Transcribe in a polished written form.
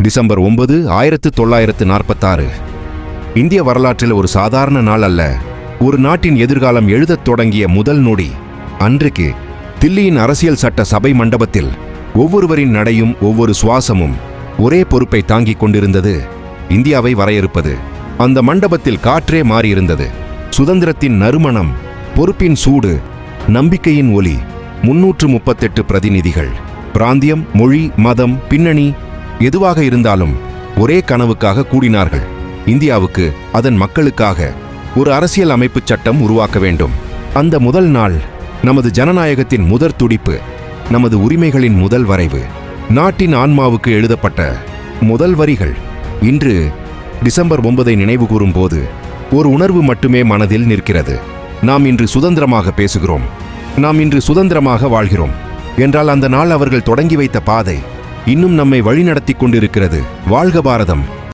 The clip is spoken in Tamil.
டிசம்பர் 9, 1946. இந்திய வரலாற்றில் ஒரு சாதாரண நாள் அல்ல. ஒரு நாட்டின் எதிர்காலம் எழுதத் தொடங்கிய முதல் நொடி. அன்றைக்கு தில்லியின் அரசியல் சட்ட சபை மண்டபத்தில் ஒவ்வொருவரின் நடையும் ஒவ்வொரு சுவாசமும் ஒரே பொறுப்பை தாங்கிக் கொண்டிருந்தது: இந்தியாவை வரையறுப்பது. அந்த மண்டபத்தில் காற்றே மாறியிருந்தது. சுதந்திரத்தின் நறுமணம், பொறுப்பின் சூடு, நம்பிக்கையின் ஒலி. 338 பிரதிநிதிகள். பிராந்தியம், மொழி, மதம், பின்னணி எதுவாக இருந்தாலும் ஒரே கனவுக்காக கூடினார்கள்: இந்தியாவுக்கு, அதன் மக்களுக்காக ஒரு அரசியல் அமைப்பு சட்டம் உருவாக்க வேண்டும். அந்த முதல் நாள் நமது ஜனநாயகத்தின் முதற் துடிப்பு, நமது உரிமைகளின் முதல் வரைவு, நாட்டின் ஆன்மாவுக்கு எழுதப்பட்ட முதல் வரிகள். இன்று டிசம்பர் 9 நினைவு கூறும் போது ஒரு உணர்வு மட்டுமே மனதில் நிற்கிறது: நாம் இன்று சுதந்திரமாக பேசுகிறோம், நாம் இன்று சுதந்திரமாக வாழ்கிறோம் என்றால் அந்த நாள் அவர்கள் தொடங்கி வைத்த பாதை இன்னும் நம்மை வழிநடத்திக் கொண்டிருக்கிறது. வாழ்க பாரதம்!